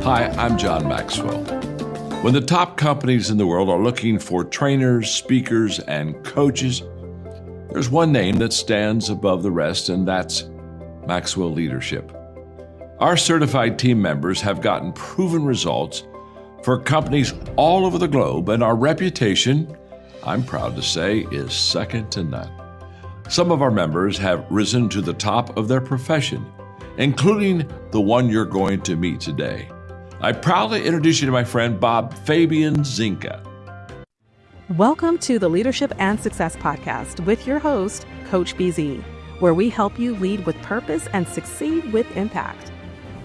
Hi, I'm John Maxwell. When the top companies in the world are looking for trainers, speakers, and coaches, there's one name that stands above the rest, and that's Maxwell Leadership. Our certified team members have gotten proven results for companies all over the globe, and our reputation, I'm proud to say, is second to none. Some of our members have risen to the top of their profession, including the one you're going to meet today. I proudly introduce you to my friend Bob Fabian Zinka. Welcome to the Leadership and Success Podcast with your host, Coach BZ, where we help you lead with purpose and succeed with impact.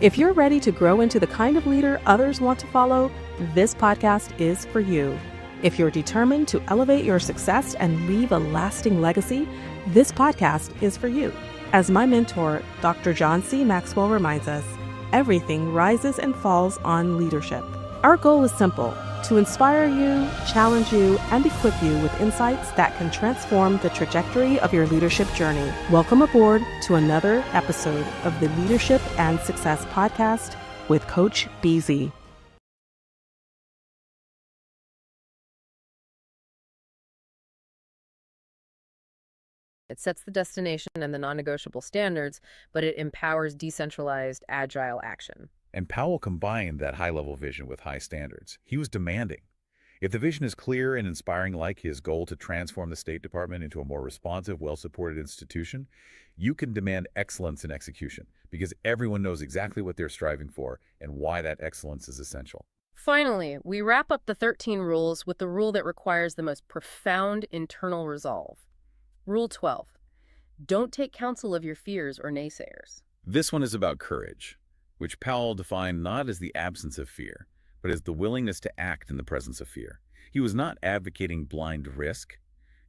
If you're ready to grow into the kind of leader others want to follow, this podcast is for you. If you're determined to elevate your success and leave a lasting legacy, this podcast is for you. As my mentor, Dr. John C. Maxwell reminds us, everything rises and falls on leadership. Our goal is simple: to inspire you, challenge you, and equip you with insights that can transform the trajectory of your leadership journey. Welcome aboard to another episode of the Leadership and Success Podcast with Coach BZ. It sets the destination and the non-negotiable standards, but it empowers decentralized, agile action. And Powell combined that high-level vision with high standards. He was demanding. If the vision is clear and inspiring, like his goal to transform the State Department into a more responsive, well-supported institution, you can demand excellence in execution because everyone knows exactly what they're striving for and why that excellence is essential. Finally, we wrap up the 13 rules with the rule that requires the most profound internal resolve. Rule 12. Don't take counsel of your fears or naysayers. This one is about courage, which Powell defined not as the absence of fear, but as the willingness to act in the presence of fear. He was not advocating blind risk.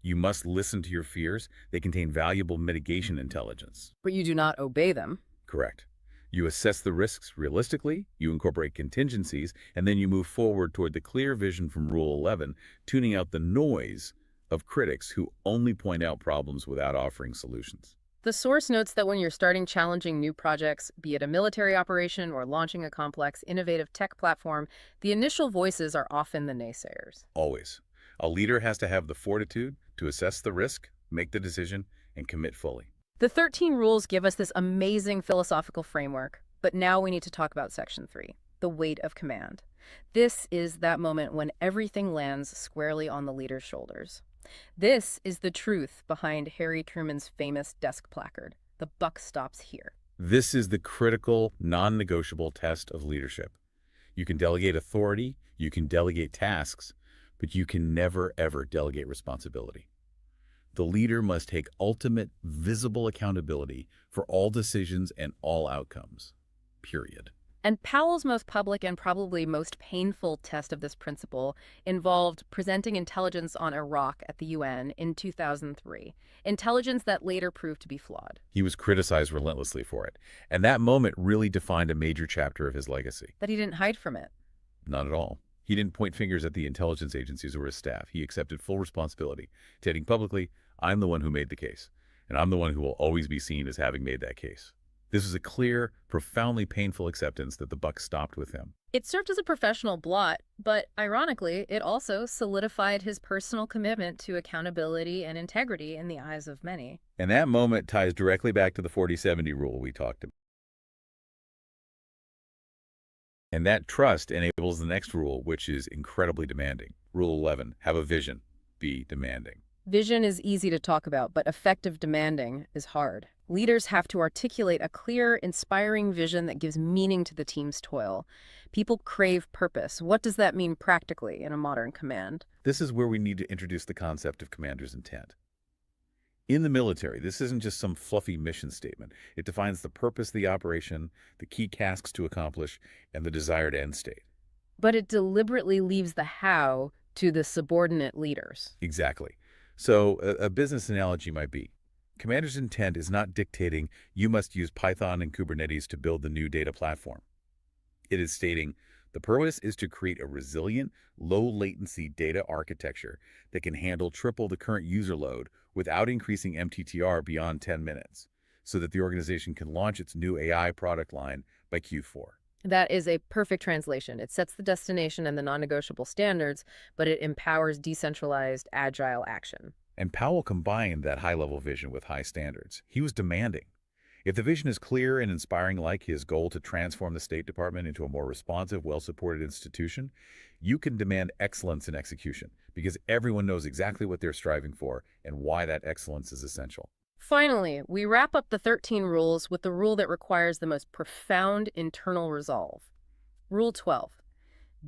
You must listen to your fears. They contain valuable mitigation intelligence. But you do not obey them. Correct. You assess the risks realistically, you incorporate contingencies, and then you move forward toward the clear vision from Rule 11, tuning out the noise of critics who only point out problems without offering solutions. The source notes that when you're starting challenging new projects, be it a military operation or launching a complex, innovative tech platform, the initial voices are often the naysayers. Always. A leader has to have the fortitude to assess the risk, make the decision, and commit fully. The 13 rules give us this amazing philosophical framework, but now we need to talk about Section 3, the weight of command. This is that moment when everything lands squarely on the leader's shoulders. This is the truth behind Harry Truman's famous desk placard. The buck stops here. This is the critical, non-negotiable test of leadership. You can delegate authority, you can delegate tasks, but you can never, ever delegate responsibility. The leader must take ultimate, visible accountability for all decisions and all outcomes. Period. And Powell's most public and probably most painful test of this principle involved presenting intelligence on Iraq at the UN in 2003, intelligence that later proved to be flawed. He was criticized relentlessly for it, and that moment really defined a major chapter of his legacy. But he didn't hide from it. Not at all. He didn't point fingers at the intelligence agencies or his staff. He accepted full responsibility, stating publicly, "I'm the one who made the case, and I'm the one who will always be seen as having made that case." This was a clear, profoundly painful acceptance that the buck stopped with him. It served as a professional blot, but ironically, it also solidified his personal commitment to accountability and integrity in the eyes of many. And that moment ties directly back to the 40-70 rule we talked about. And that trust enables the next rule, which is incredibly demanding. Rule 11, have a vision, be demanding. Vision is easy to talk about, but effective demanding is hard. Leaders have to articulate a clear, inspiring vision that gives meaning to the team's toil. People crave purpose. What does that mean practically in a modern command? This is where we need to introduce the concept of commander's intent. In the military, this isn't just some fluffy mission statement. It defines the purpose of the operation, the key tasks to accomplish, and the desired end state. But it deliberately leaves the how to the subordinate leaders. Exactly. So a business analogy might be, commander's intent is not dictating you must use Python and Kubernetes to build the new data platform. It is stating the purpose is to create a resilient, low-latency data architecture that can handle triple the current user load without increasing MTTR beyond 10 minutes, so that the organization can launch its new AI product line by Q4. That is a perfect translation. It sets the destination and the non-negotiable standards, but it empowers decentralized, agile action. And Powell combined that high-level vision with high standards. He was demanding. If the vision is clear and inspiring, like his goal to transform the State Department into a more responsive, well-supported institution, you can demand excellence in execution because everyone knows exactly what they're striving for and why that excellence is essential. Finally, we wrap up the 13 rules with the rule that requires the most profound internal resolve. Rule 12.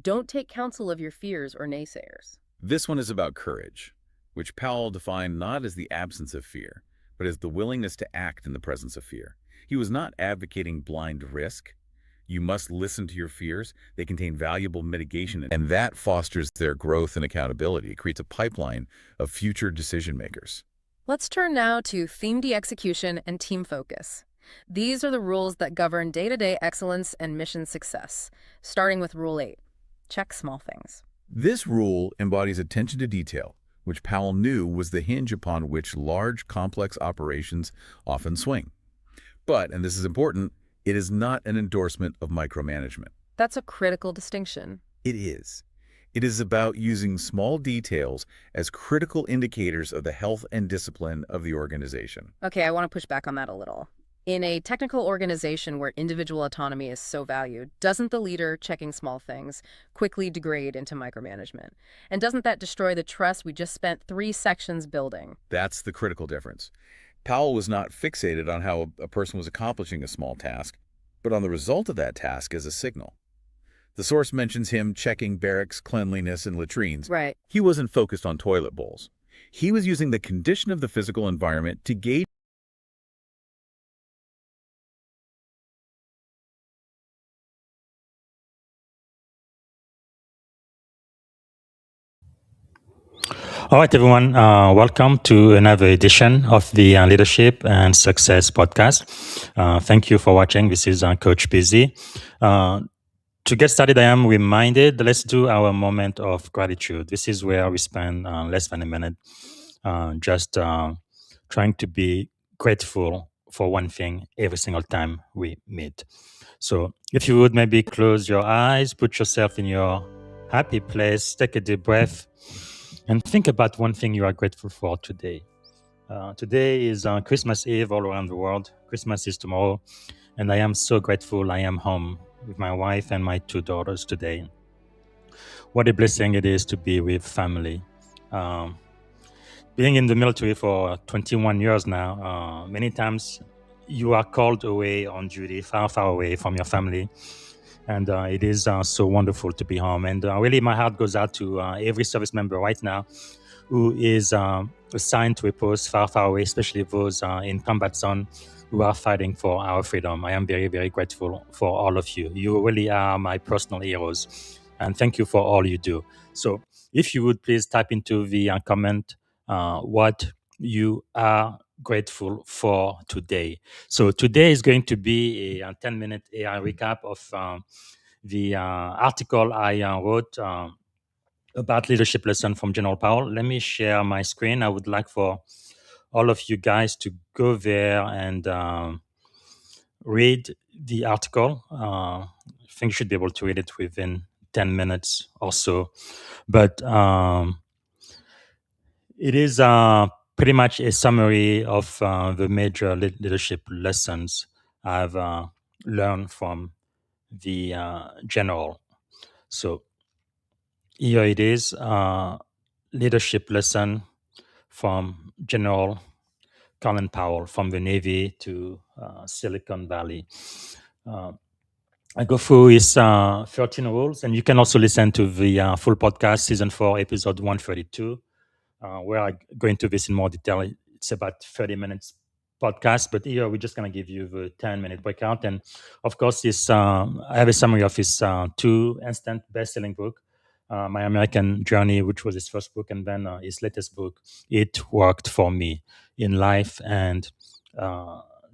Don't take counsel of your fears or naysayers. This one is about courage, which Powell defined not as the absence of fear, but as the willingness to act in the presence of fear. He was not advocating blind risk. You must listen to your fears. They contain valuable mitigation, and that fosters their growth and accountability. It creates a pipeline of future decision makers. Let's turn now to themed execution and team focus. These are the rules that govern day-to-day excellence and mission success, starting with Rule 8. Check small things. This rule embodies attention to detail, which Powell knew was the hinge upon which large, complex operations often swing. But, and this is important, it is not an endorsement of micromanagement. That's a critical distinction. It is. It is about using small details as critical indicators of the health and discipline of the organization. Okay, I want to push back on that a little. In a technical organization where individual autonomy is so valued, doesn't the leader checking small things quickly degrade into micromanagement? And doesn't that destroy the trust we just spent 3 sections building? That's the critical difference. Powell was not fixated on how a person was accomplishing a small task, but on the result of that task as a signal. The source mentions him checking barracks, cleanliness, and latrines. Right. He wasn't focused on toilet bowls. He was using the condition of the physical environment to gauge. All right, everyone. Welcome to another edition of the Leadership and Success podcast. Thank you for watching. This is Coach Busy. To get started, I am reminded, let's do our moment of gratitude. This is where we spend less than a minute just trying to be grateful for one thing every single time we meet. So if you would maybe close your eyes, put yourself in your happy place, take a deep breath, and think about one thing you are grateful for today. Today is Christmas Eve all around the world. Christmas is tomorrow. And I am so grateful I am home with my wife and my 2 daughters today. What a blessing it is to be with family. Being in the military for 21 years now, many times you are called away on duty, far, far away from your family. And it is so wonderful to be home. And really, my heart goes out to every service member right now who is assigned to a post far, far away, especially those in combat zone who are fighting for our freedom. I am very, very grateful for all of you. You really are my personal heroes. And thank you for all you do. So if you would please type into the comment what you are grateful for today. So today is going to be a 10-minute AI recap of the article I wrote about leadership lesson from General Powell. Let me share my screen. I would like for all of you guys to go there and read the article. I think you should be able to read it within 10 minutes or so. But it is pretty much a summary of the major leadership lessons I've learned from the general. So here it is, leadership lesson from General Colin Powell, from the Navy to Silicon Valley. I go through his 13 rules, and you can also listen to the full podcast, season 4, episode 132. Where I go into this in more detail. It's about 30 minutes podcast, but here we're just going to give you the 10-minute breakout. And of course, this I have a summary of his 2 instant best-selling book, My American Journey, which was his first book, and then his latest book, It Worked for Me, in Life and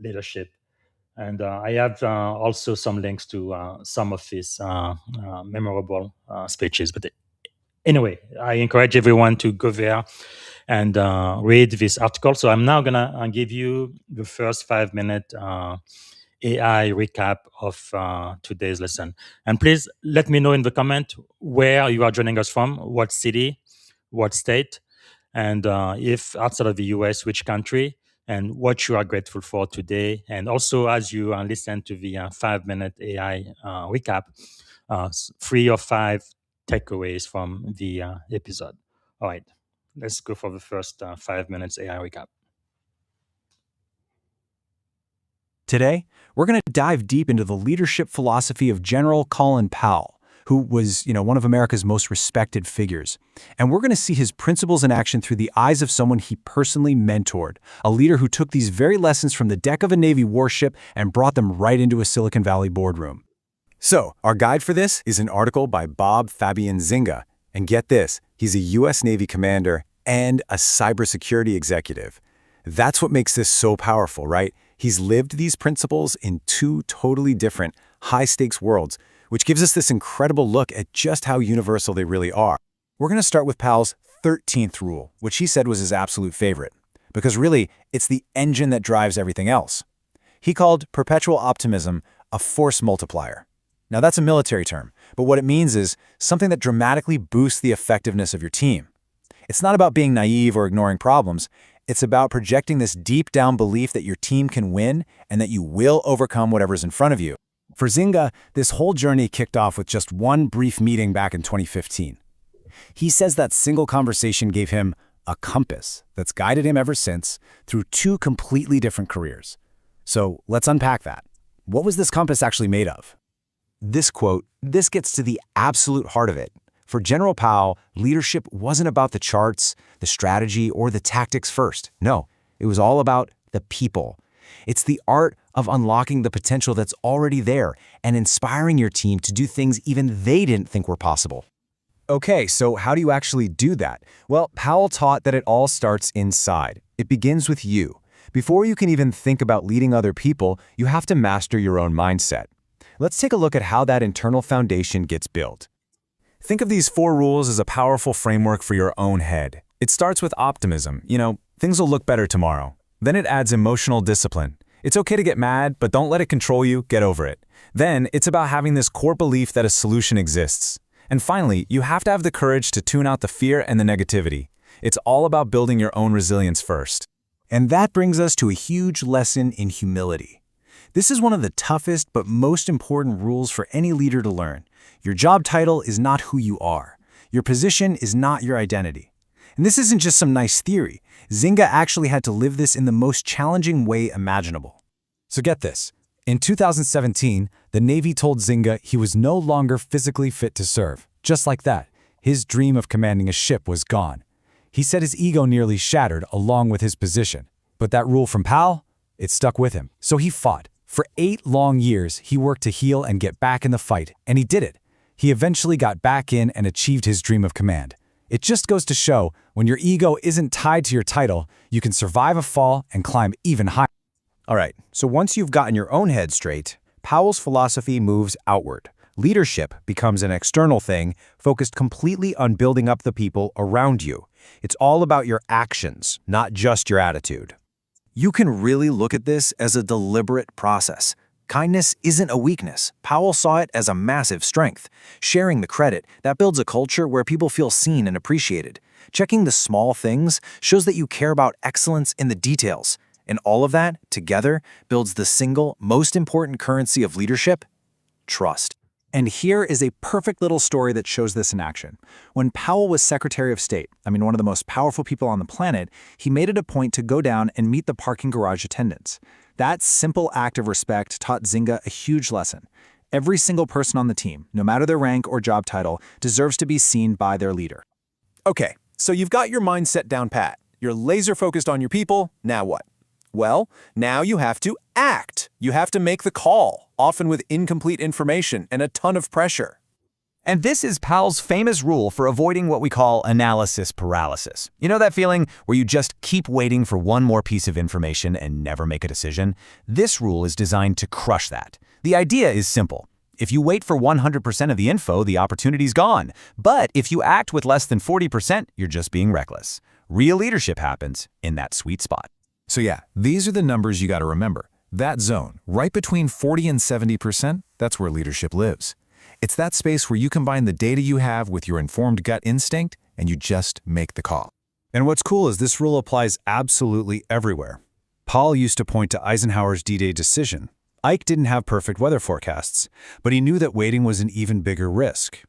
Leadership. And I have also some links to some of his memorable speeches. But anyway, I encourage everyone to go there and read this article. So I'm now going to give you the first 5-minute AI recap of today's lesson. And please let me know in the comment where you are joining us from, what city, what state, and if outside of the US, which country, and what you are grateful for today. And also, as you listen to the 5-minute AI recap, 3 or 5 takeaways from the episode. All right, let's go for the first 5 minutes AI recap. Today, we're going to dive deep into the leadership philosophy of General Colin Powell, who was, one of America's most respected figures. And we're going to see his principles in action through the eyes of someone he personally mentored, a leader who took these very lessons from the deck of a Navy warship and brought them right into a Silicon Valley boardroom. So, our guide for this is an article by Bob Fabian Zinga. And get this, he's a U.S. Navy commander and a cybersecurity executive. That's what makes this so powerful, right? He's lived these principles in 2 totally different, high-stakes worlds, which gives us this incredible look at just how universal they really are. We're going to start with Powell's 13th rule, which he said was his absolute favorite, because really, it's the engine that drives everything else. He called perpetual optimism a force multiplier. Now, that's a military term, but what it means is something that dramatically boosts the effectiveness of your team. It's not about being naive or ignoring problems. It's about projecting this deep-down belief that your team can win and that you will overcome whatever's in front of you. For Zinga, this whole journey kicked off with just one brief meeting back in 2015. He says that single conversation gave him a compass that's guided him ever since through 2 completely different careers. So let's unpack that. What was this compass actually made of? This quote, this gets to the absolute heart of it. For General Powell, leadership wasn't about the charts, the strategy, or the tactics first. No, it was all about the people. It's the art of unlocking the potential that's already there and inspiring your team to do things even they didn't think were possible. Okay, so how do you actually do that? Well, Powell taught that it all starts inside. It begins with you. Before you can even think about leading other people, you have to master your own mindset. Let's take a look at how that internal foundation gets built. Think of these 4 rules as a powerful framework for your own head. It starts with optimism. Things will look better tomorrow. Then it adds emotional discipline. It's okay to get mad, but don't let it control you. Get over it. Then it's about having this core belief that a solution exists. And finally, you have to have the courage to tune out the fear and the negativity. It's all about building your own resilience first. And that brings us to a huge lesson in humility. This is one of the toughest but most important rules for any leader to learn. Your job title is not who you are. Your position is not your identity. And this isn't just some nice theory. Zinga actually had to live this in the most challenging way imaginable. So get this. In 2017, the Navy told Zinga he was no longer physically fit to serve. Just like that, his dream of commanding a ship was gone. He said his ego nearly shattered along with his position. But that rule from Powell, it stuck with him. So he fought. For 8 long years, he worked to heal and get back in the fight, and he did it. He eventually got back in and achieved his dream of command. It just goes to show, when your ego isn't tied to your title, you can survive a fall and climb even higher. All right, so once you've gotten your own head straight, Powell's philosophy moves outward. Leadership becomes an external thing, focused completely on building up the people around you. It's all about your actions, not just your attitude. You can really look at this as a deliberate process. Kindness isn't a weakness. Powell saw it as a massive strength. Sharing the credit, that builds a culture where people feel seen and appreciated. Checking the small things shows that you care about excellence in the details. And all of that, together, builds the single, most important currency of leadership: trust. And here is a perfect little story that shows this in action. When Powell was Secretary of State, one of the most powerful people on the planet, he made it a point to go down and meet the parking garage attendants. That simple act of respect taught Zinga a huge lesson. Every single person on the team, no matter their rank or job title, deserves to be seen by their leader. Okay, so you've got your mindset down pat. You're laser focused on your people. Now what? Well, now you have to act. You have to make the call, often with incomplete information and a ton of pressure. And this is Powell's famous rule for avoiding what we call analysis paralysis. You know that feeling where you just keep waiting for one more piece of information and never make a decision? This rule is designed to crush that. The idea is simple. If you wait for 100% of the info, the opportunity's gone. But if you act with less than 40%, you're just being reckless. Real leadership happens in that sweet spot. So yeah, these are the numbers you got to remember. That zone, right between 40 and 70%, that's where leadership lives. It's that space where you combine the data you have with your informed gut instinct and you just make the call. And what's cool is this rule applies absolutely everywhere. Paul used to point to Eisenhower's D-Day decision. Ike didn't have perfect weather forecasts, but he knew that waiting was an even bigger risk.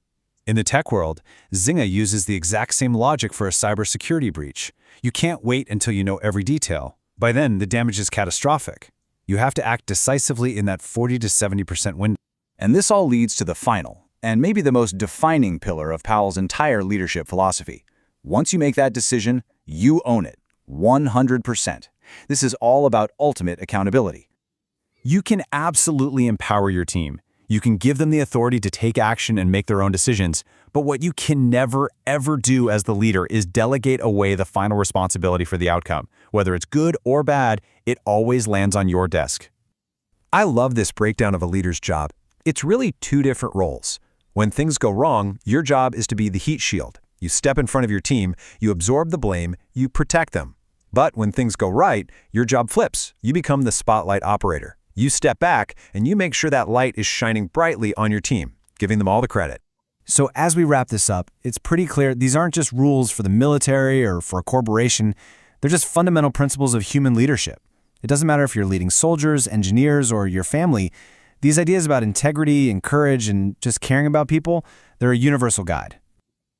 In the tech world, Zynga uses the exact same logic for a cybersecurity breach. You can't wait until you know every detail. By then, the damage is catastrophic. You have to act decisively in that 40 to 70% window. And this all leads to the final, and maybe the most defining pillar of Powell's entire leadership philosophy. Once you make that decision, you own it, 100%. This is all about ultimate accountability. You can absolutely empower your team. You can give them the authority to take action and make their own decisions, but what you can never, ever do as the leader is delegate away the final responsibility for the outcome. Whether it's good or bad, it always lands on your desk. I love this breakdown of a leader's job. It's really two different roles. When things go wrong, your job is to be the heat shield. You step in front of your team, you absorb the blame, you protect them. But when things go right, your job flips. You become the spotlight operator. You step back, and you make sure that light is shining brightly on your team, giving them all the credit. So as we wrap this up, it's pretty clear these aren't just rules for the military or for a corporation. They're just fundamental principles of human leadership. It doesn't matter if you're leading soldiers, engineers, or your family. These ideas about integrity and courage and just caring about people, they're a universal guide.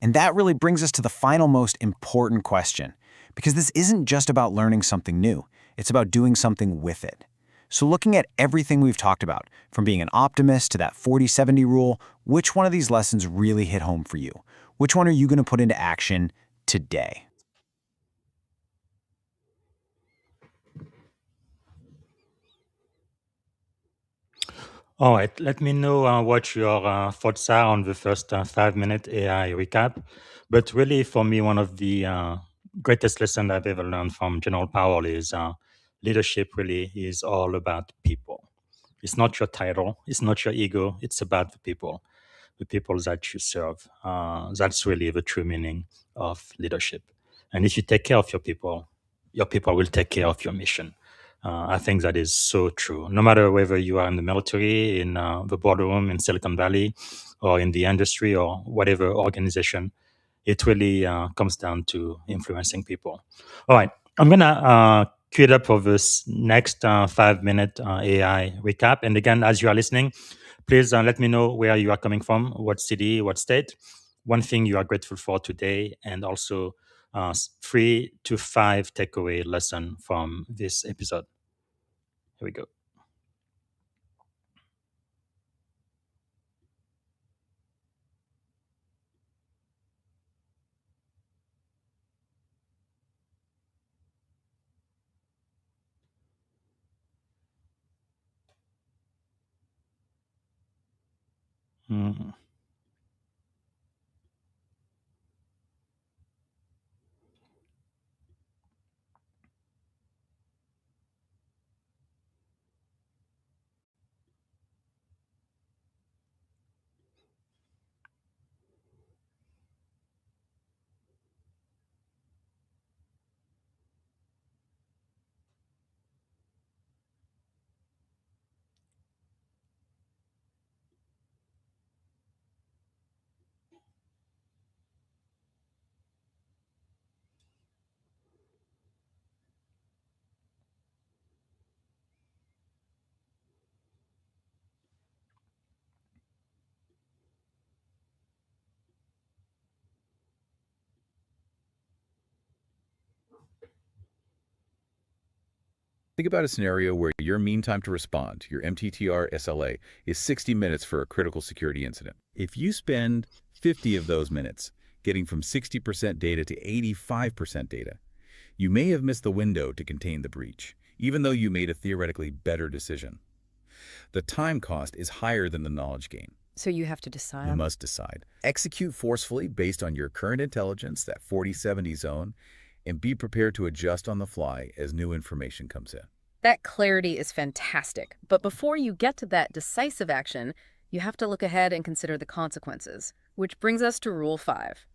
And that really brings us to the final most important question, because this isn't just about learning something new. It's about doing something with it. So looking at everything we've talked about, from being an optimist to that 40-70 rule, which one of these lessons really hit home for you? Which one are you going to put into action today? All right, let me know what your thoughts are on the first 5-minute AI recap. But really, for me, one of the greatest lessons I've ever learned from General Powell is leadership really is all about people. It's not your title, it's not your ego, it's about the people that you serve. That's really the true meaning of leadership. And if you take care of your people will take care of your mission. I think that is so true. No matter whether you are in the military, in the boardroom in Silicon Valley, or in the industry, or whatever organization, it really comes down to influencing people. All right, I'm going to queue it up for this next 5-minute AI recap. And again, as you are listening, please let me know where you are coming from, what city, what state, one thing you are grateful for today, and also 3 to 5 takeaway lesson from this episode. Here we go. Mhm. Think about a scenario where your mean time to respond, your MTTR SLA, is 60 minutes for a critical security incident. If you spend 50 of those minutes getting from 60% data to 85% data, you may have missed the window to contain the breach, even though you made a theoretically better decision. The time cost is higher than the knowledge gain. So you have to decide. You must decide. Execute forcefully based on your current intelligence, that 40-70 zone, and be prepared to adjust on the fly as new information comes in. That clarity is fantastic. But before you get to that decisive action, you have to look ahead and consider the consequences, which brings us to Rule 5.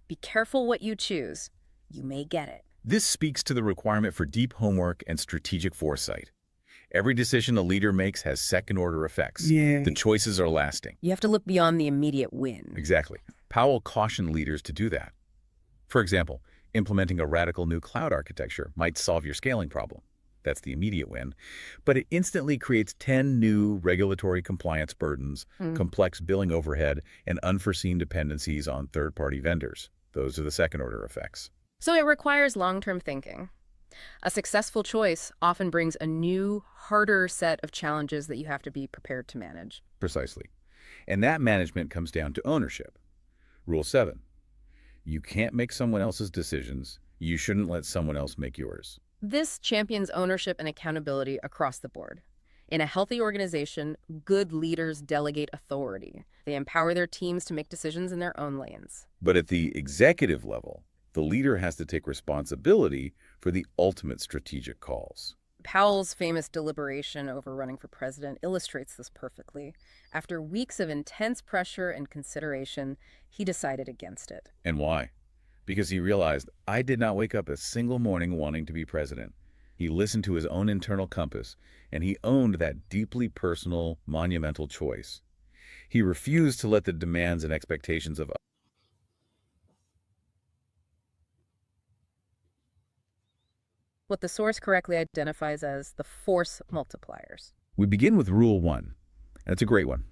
Be careful what you choose. You may get it. This speaks to the requirement for deep homework and strategic foresight. Every decision a leader makes has second-order effects. The choices are lasting. You have to look beyond the immediate win. Exactly. Powell cautioned leaders to do that. For example, implementing a radical new cloud architecture might solve your scaling problem. That's the immediate win. But it instantly creates 10 new regulatory compliance burdens, complex billing overhead, and unforeseen dependencies on third-party vendors. Those are the second-order effects. So it requires long-term thinking. A successful choice often brings a new, harder set of challenges that you have to be prepared to manage. Precisely. And that management comes down to ownership. Rule 7. You can't make someone else's decisions. You shouldn't let someone else make yours. This champions ownership and accountability across the board. In a healthy organization, good leaders delegate authority. They empower their teams to make decisions in their own lanes. But at the executive level, the leader has to take responsibility for the ultimate strategic calls. Powell's famous deliberation over running for president illustrates this perfectly. After weeks of intense pressure and consideration, he decided against it. And why? Because he realized, I did not wake up a single morning wanting to be president. He listened to his own internal compass, and he owned that deeply personal, monumental choice. He refused to let the demands and expectations of what the source correctly identifies as the force multipliers. We begin with Rule 1, and it's a great one.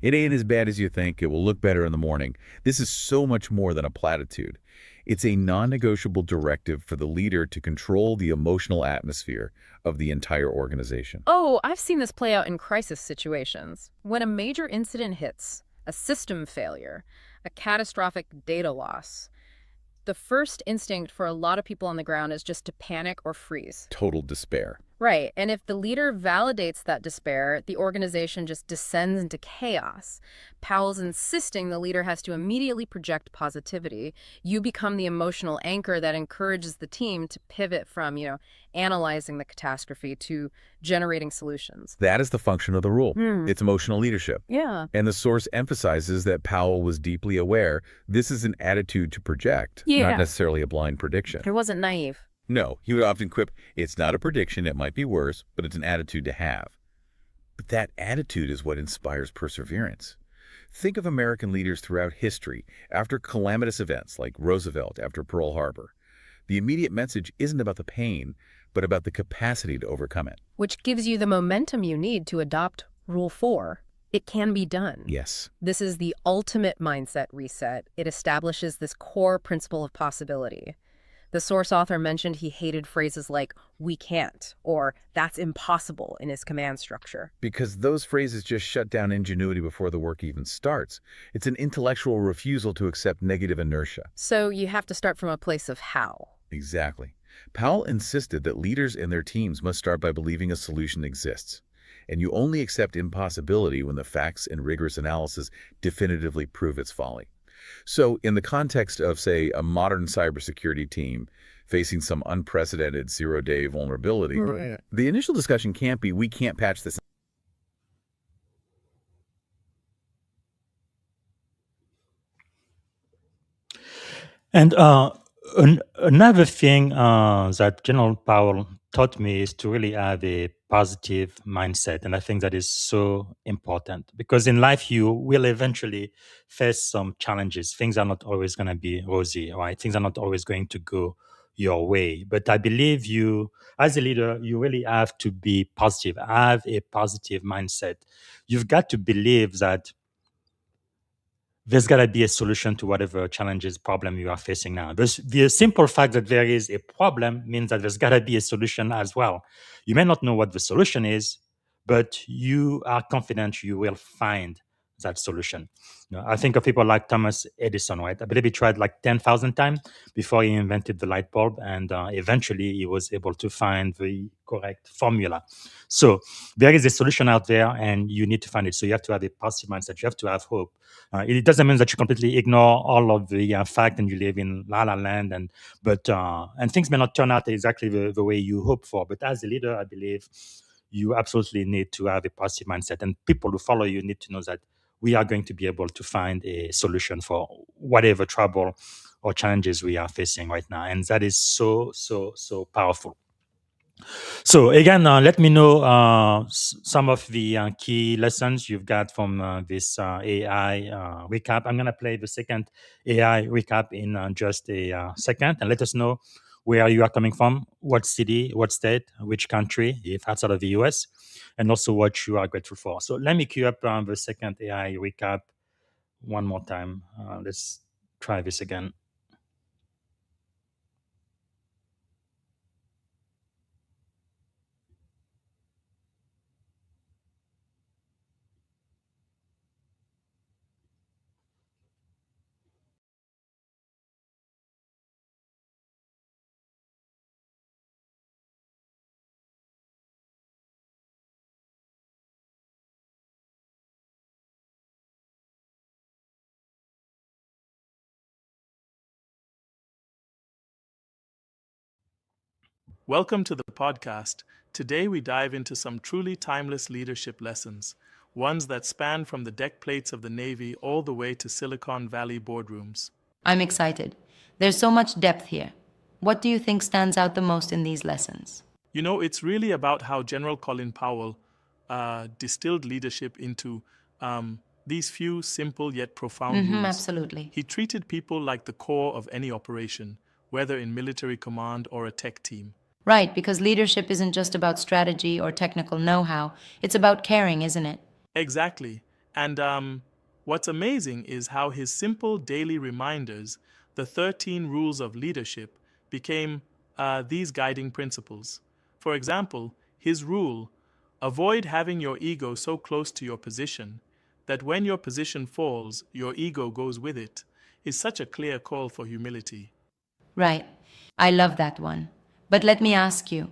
It ain't as bad as you think. It will look better in the morning. This is so much more than a platitude. It's a non-negotiable directive for the leader to control the emotional atmosphere of the entire organization. Oh, I've seen this play out in crisis situations. When a major incident hits, a system failure, a catastrophic data loss, the first instinct for a lot of people on the ground is just to panic or freeze. Total despair. Right, and if the leader validates that despair, the organization just descends into chaos. Powell's insisting the leader has to immediately project positivity. You become the emotional anchor that encourages the team to pivot from, analyzing the catastrophe to generating solutions. That is the function of the rule. It's emotional leadership. Yeah. And the source emphasizes that Powell was deeply aware this is an attitude to project, not necessarily a blind prediction. It wasn't naive. No, he would often quip, it's not a prediction, it might be worse, but it's an attitude to have. But that attitude is what inspires perseverance. Think of American leaders throughout history after calamitous events like Roosevelt after Pearl Harbor. The immediate message isn't about the pain, but about the capacity to overcome it. Which gives you the momentum you need to adopt Rule 4. It can be done. Yes. This is the ultimate mindset reset. It establishes this core principle of possibility. The source author mentioned he hated phrases like, we can't, or that's impossible in his command structure. Because those phrases just shut down ingenuity before the work even starts. It's an intellectual refusal to accept negative inertia. So you have to start from a place of how. Exactly. Powell insisted that leaders and their teams must start by believing a solution exists. And you only accept impossibility when the facts and rigorous analysis definitively prove its folly. So in the context of, say, a modern cybersecurity team facing some unprecedented zero-day vulnerability, the initial discussion can't be, we can't patch this. And another thing that General Powell taught me is to really have a positive mindset. And I think that is so important because in life, you will eventually face some challenges. Things are not always going to be rosy, right? Things are not always going to go your way. But I believe you, as a leader, you really have to be positive, have a positive mindset. You've got to believe that there's got to be a solution to whatever challenges, problem you are facing now. The simple fact that there is a problem means that there's got to be a solution as well. You may not know what the solution is, but you are confident you will find that solution. I think of people like Thomas Edison, right? I believe he tried like 10,000 times before he invented the light bulb, and eventually he was able to find the correct formula. So there is a solution out there, and you need to find it. So you have to have a positive mindset. You have to have hope. It doesn't mean that you completely ignore all of the fact and you live in la la land, and things may not turn out exactly the way you hope for. But as a leader, I believe you absolutely need to have a positive mindset, and people who follow you need to know that we are going to be able to find a solution for whatever trouble or challenges we are facing right now. And that is so, so, so powerful. So again, let me know some of the key lessons you've got from this AI recap. I'm going to play the second AI recap in just a second, and let us know where you are coming from, what city, what state, which country, if outside of the US, and also what you are grateful for. So let me queue up the second AI recap one more time. Let's try this again. Welcome to the podcast. Today we dive into some truly timeless leadership lessons, ones that span from the deck plates of the Navy all the way to Silicon Valley boardrooms. I'm excited. There's so much depth here. What do you think stands out the most in these lessons? You know, it's really about how General Colin Powell distilled leadership into these few simple yet profound rules. Absolutely. He treated people like the core of any operation, whether in military command or a tech team. Right, because leadership isn't just about strategy or technical know how, it's about caring, isn't it? Exactly. And what's amazing is how his simple daily reminders, the 13 rules of leadership, became these guiding principles. For example, his rule, avoid having your ego so close to your position that when your position falls, your ego goes with it, is such a clear call for humility. Right. I love that one. But let me ask you,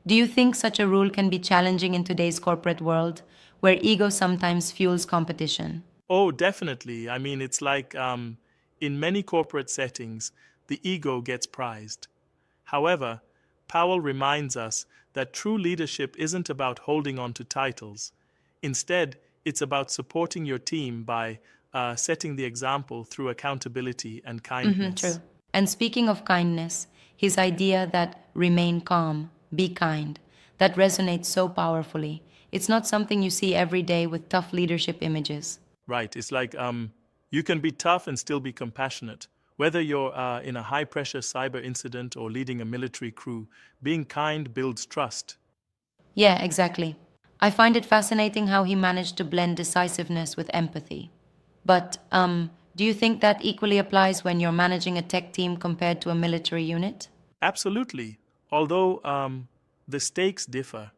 do you think such a rule can be challenging in today's corporate world, where ego sometimes fuels competition? Oh, definitely. I mean, it's like in many corporate settings, the ego gets prized. However, Powell reminds us that true leadership isn't about holding on to titles. Instead, it's about supporting your team by setting the example through accountability and kindness. True. And speaking of kindness, his idea that remain calm, be kind, that resonates so powerfully. It's not something you see every day with tough leadership images. Right. It's like you can be tough and still be compassionate. Whether you're in a high pressure cyber incident or leading a military crew, being kind builds trust. Yeah, exactly. I find it fascinating how he managed to blend decisiveness with empathy. But do you think that equally applies when you're managing a tech team compared to a military unit? Absolutely. Although the stakes differ.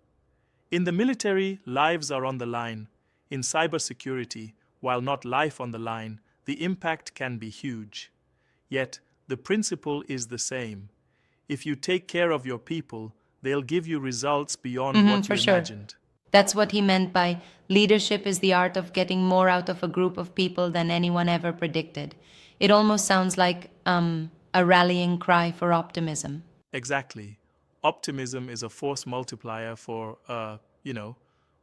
In the military, lives are on the line. In cybersecurity, while not life on the line, the impact can be huge. Yet, the principle is the same. If you take care of your people, they'll give you results beyond what For you sure. imagined. That's what he meant by leadership is the art of getting more out of a group of people than anyone ever predicted. It almost sounds like a rallying cry for optimism. Exactly. Optimism is a force multiplier for,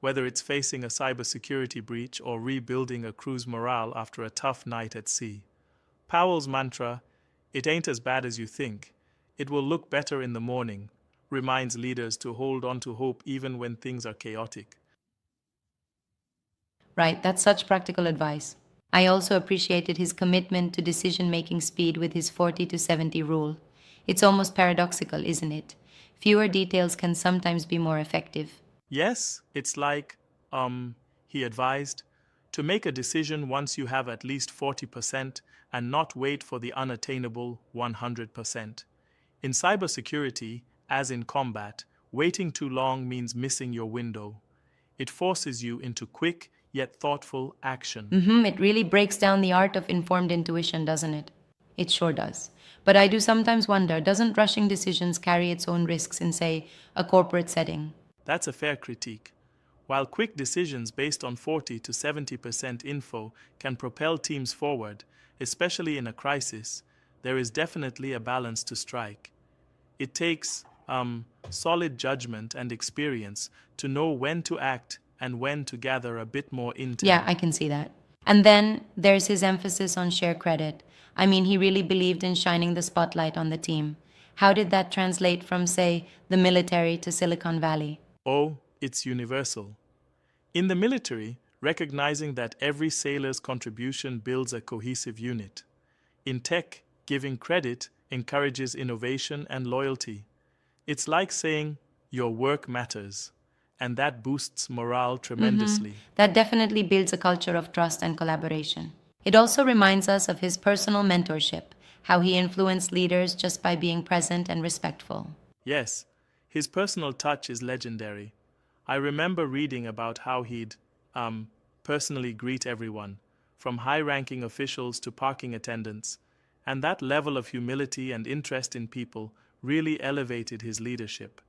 whether it's facing a cybersecurity breach or rebuilding a crew's morale after a tough night at sea. Powell's mantra, it ain't as bad as you think, it will look better in the morning, reminds leaders to hold on to hope even when things are chaotic. Right, that's such practical advice. I also appreciated his commitment to decision making speed with his 40 to 70 rule. It's almost paradoxical, isn't it? Fewer details can sometimes be more effective. Yes, it's like, he advised, to make a decision once you have at least 40% and not wait for the unattainable 100%. In cybersecurity, as in combat, waiting too long means missing your window. It forces you into quick yet thoughtful action. It really breaks down the art of informed intuition, doesn't it? It sure does. But I do sometimes wonder, doesn't rushing decisions carry its own risks in, say, a corporate setting? That's a fair critique. While quick decisions based on 40 to 70% info can propel teams forward, especially in a crisis, there is definitely a balance to strike. It takes solid judgment and experience to know when to act and when to gather a bit more intel. Yeah, I can see that. And then there's his emphasis on share credit. I mean, he really believed in shining the spotlight on the team. How did that translate from, say, the military to Silicon Valley? Oh, it's universal. In the military, recognizing that every sailor's contribution builds a cohesive unit. In tech, giving credit encourages innovation and loyalty. It's like saying, your work matters, and that boosts morale tremendously. That definitely builds a culture of trust and collaboration. It also reminds us of his personal mentorship, how he influenced leaders just by being present and respectful. Yes, his personal touch is legendary. I remember reading about how he'd personally greet everyone, from high-ranking officials to parking attendants, and that level of humility and interest in people really elevated his leadership.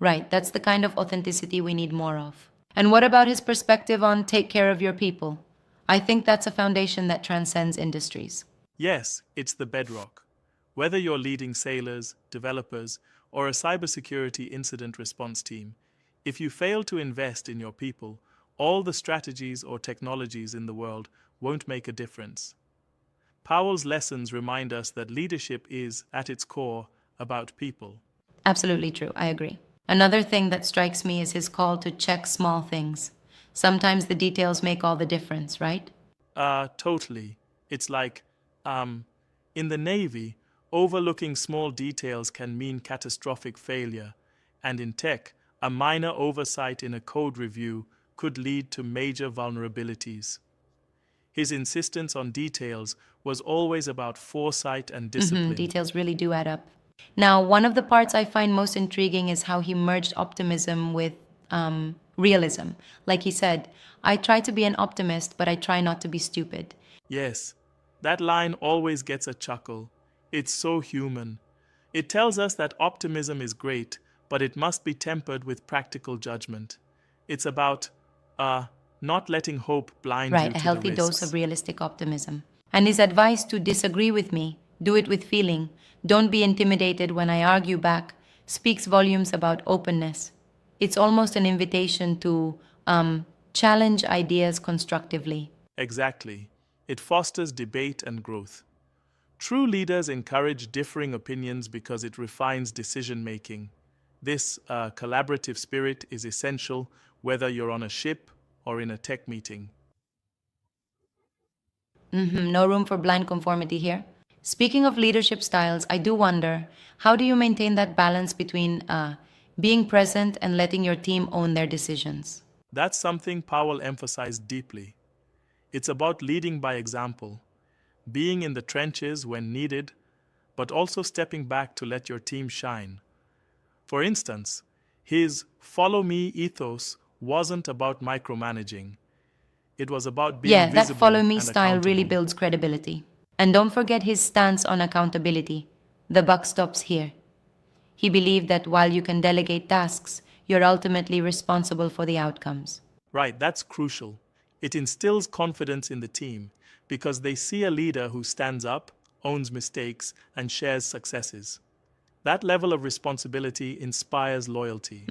Right, that's the kind of authenticity we need more of. And what about his perspective on take care of your people? I think that's a foundation that transcends industries. Yes, it's the bedrock. Whether you're leading sailors, developers, or a cybersecurity incident response team, if you fail to invest in your people, all the strategies or technologies in the world won't make a difference. Powell's lessons remind us that leadership is, at its core, about people. Absolutely true, I agree. Another thing that strikes me is his call to check small things. Sometimes the details make all the difference, right? Totally. It's like, in the Navy, overlooking small details can mean catastrophic failure, and in tech, a minor oversight in a code review could lead to major vulnerabilities. His insistence on details was always about foresight and discipline. Details really do add up. Now, one of the parts I find most intriguing is how he merged optimism with realism. Like he said, I try to be an optimist, but I try not to be stupid. Yes, that line always gets a chuckle. It's so human. It tells us that optimism is great, but it must be tempered with practical judgment. It's about not letting hope blind you Right, to a healthy the dose risks. of realistic optimism. And his advice to disagree with me, do it with feeling, don't be intimidated when I argue back, speaks volumes about openness. It's almost an invitation to challenge ideas constructively. Exactly. It fosters debate and growth. True leaders encourage differing opinions because it refines decision-making. This collaborative spirit is essential whether you're on a ship or in a tech meeting. No room for blind conformity here. Speaking of leadership styles, I do wonder, how do you maintain that balance between being present and letting your team own their decisions? That's something Powell emphasized deeply. It's about leading by example, being in the trenches when needed, but also stepping back to let your team shine. For instance, his follow me ethos wasn't about micromanaging. It was about being Yeah, that visible follow me and style really accountable. builds credibility. And don't forget his stance on accountability. The buck stops here. He believed that while you can delegate tasks, you're ultimately responsible for the outcomes. Right, that's crucial. It instills confidence in the team because they see a leader who stands up, owns mistakes, and shares successes. That level of responsibility inspires loyalty.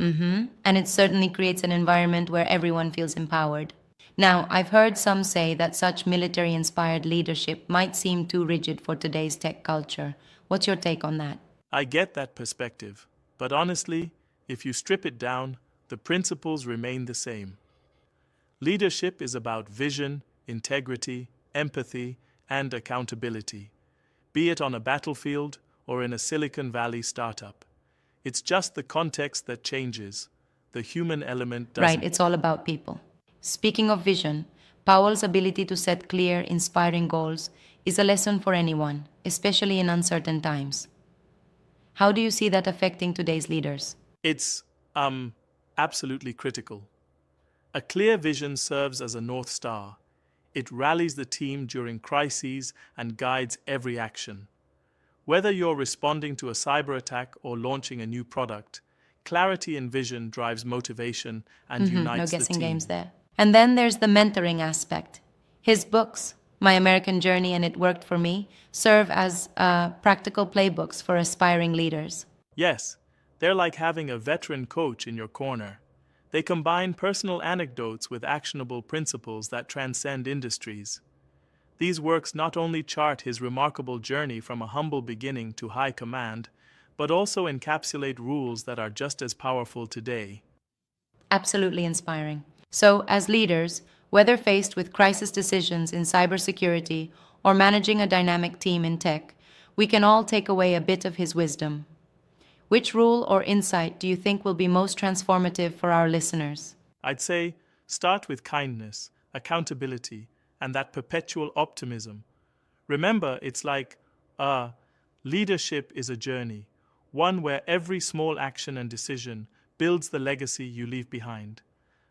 And it certainly creates an environment where everyone feels empowered. Now, I've heard some say that such military inspired leadership might seem too rigid for today's tech culture. What's your take on that? I get that perspective, but honestly, if you strip it down, the principles remain the same. Leadership is about vision, integrity, empathy, and accountability, be it on a battlefield or in a Silicon Valley startup. It's just the context that changes. The human element doesn't. Right, it's all about people. Speaking of vision, Powell's ability to set clear, inspiring goals is a lesson for anyone, especially in uncertain times. How do you see that affecting today's leaders? It's absolutely critical. A clear vision serves as a North Star. It rallies the team during crises and guides every action. Whether you're responding to a cyber attack or launching a new product, clarity in vision drives motivation and No unites the guessing team. games there. And then there's the mentoring aspect. His books, My American Journey and It Worked for Me, serve as practical playbooks for aspiring leaders. Yes, they're like having a veteran coach in your corner. They combine personal anecdotes with actionable principles that transcend industries. These works not only chart his remarkable journey from a humble beginning to high command, but also encapsulate rules that are just as powerful today. Absolutely inspiring. So, as leaders, whether faced with crisis decisions in cybersecurity or managing a dynamic team in tech, we can all take away a bit of his wisdom. Which rule or insight do you think will be most transformative for our listeners? I'd say start with kindness, accountability, and that perpetual optimism. Remember, it's like, leadership is a journey, one where every small action and decision builds the legacy you leave behind.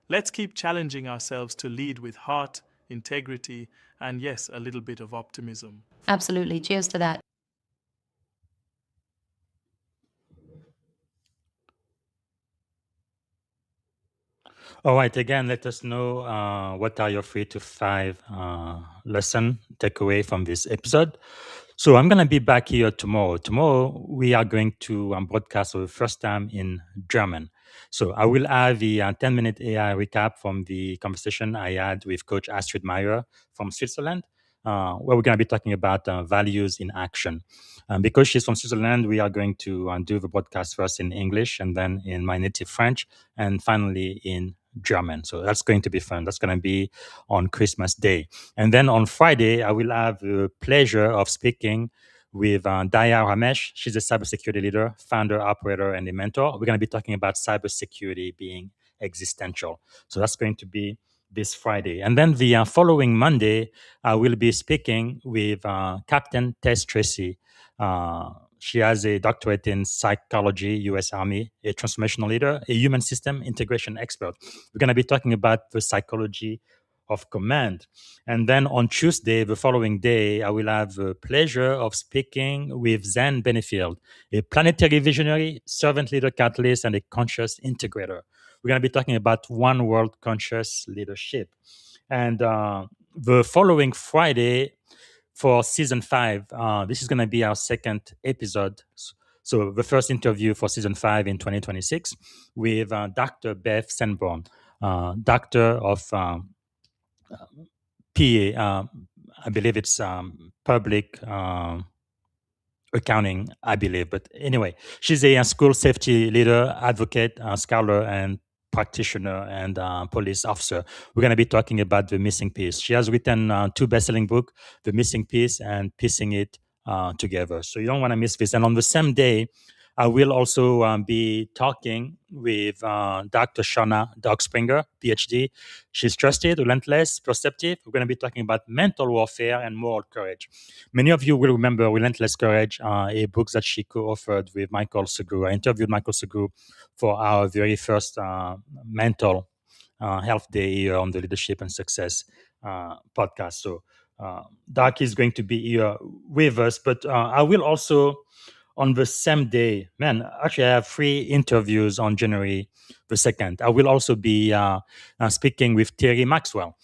Let's keep challenging ourselves to lead with heart, integrity, and yes, a little bit of optimism. Absolutely. Cheers to that. All right. Again, let us know what are your 3 to 5 lesson takeaway from this episode. So I'm going to be back here tomorrow. Tomorrow we are going to broadcast for the first time in German. So I will have the 10-minute AI recap from the conversation I had with Coach Astrid Meyer from Switzerland, where we're going to be talking about values in action. Because she's from Switzerland, we are going to do the broadcast first in English and then in my native French and finally in German. So that's going to be fun. That's going to be on Christmas Day. And then on Friday, I will have the pleasure of speaking with Daya Ramesh. She's a cybersecurity leader, founder, operator, and a mentor. We're going to be talking about cybersecurity being existential. So that's going to be this Friday. And then the following Monday, I will be speaking with Captain Tess Tracy. She has a doctorate in psychology, U.S. Army, a transformational leader, a human system integration expert. We're going to be talking about the psychology of command. And then on Tuesday, the following day, I will have the pleasure of speaking with Zen Benefield, a planetary visionary, servant leader catalyst, and a conscious integrator. We're going to be talking about one world conscious leadership. And the following Friday, for season 5, this is going to be our second episode. So the first interview for season 5 in 2026 with Dr. Beth Sanborn, doctor of PA. I believe it's public accounting, I believe. But anyway, she's a school safety leader, advocate, scholar, and practitioner and police officer. We're going to be talking about The Missing Piece. She has written 2 best-selling books, The Missing Piece and Piecing It Together. So you don't want to miss this. And on the same day, I will also be talking with Dr. Shauna Doug Springer, PhD. She's trusted, relentless, perceptive. We're going to be talking about mental warfare and moral courage. Many of you will remember Relentless Courage, a book that she co-authored with Michael Segru. I interviewed Michael Segru for our very first mental health day here on the Leadership and Success podcast. So Doc is going to be here with us, but I will also, on the same day, actually I have 3 interviews on January the 2nd. I will also be speaking with Terry Maxwell,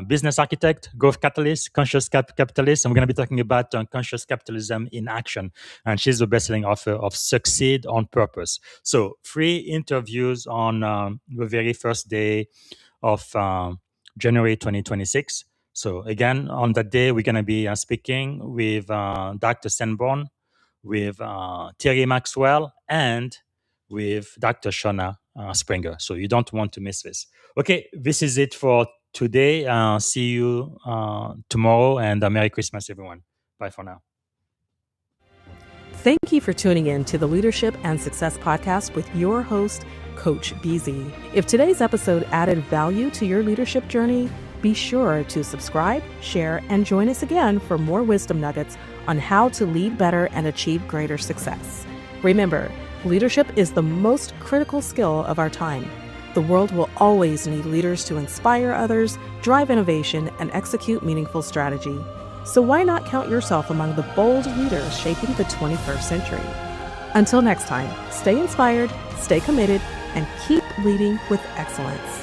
business architect, growth catalyst, conscious capitalist. And we're going to be talking about conscious capitalism in action. And she's the best-selling author of Succeed on Purpose. So 3 interviews on the very first day of January 2026. So again, on that day, we're going to be speaking with Dr. Sanborn, with Terry Maxwell, and with Dr. Shauna Springer. So you don't want to miss this. Okay, this is it for today. See you tomorrow, and Merry Christmas, everyone. Bye for now. Thank you for tuning in to the Leadership and Success Podcast with your host, Coach BZ. If today's episode added value to your leadership journey, be sure to subscribe, share, and join us again for more wisdom nuggets on how to lead better and achieve greater success. Remember, leadership is the most critical skill of our time. The world will always need leaders to inspire others, drive innovation, and execute meaningful strategy. So why not count yourself among the bold leaders shaping the 21st century? Until next time, stay inspired, stay committed, and keep leading with excellence.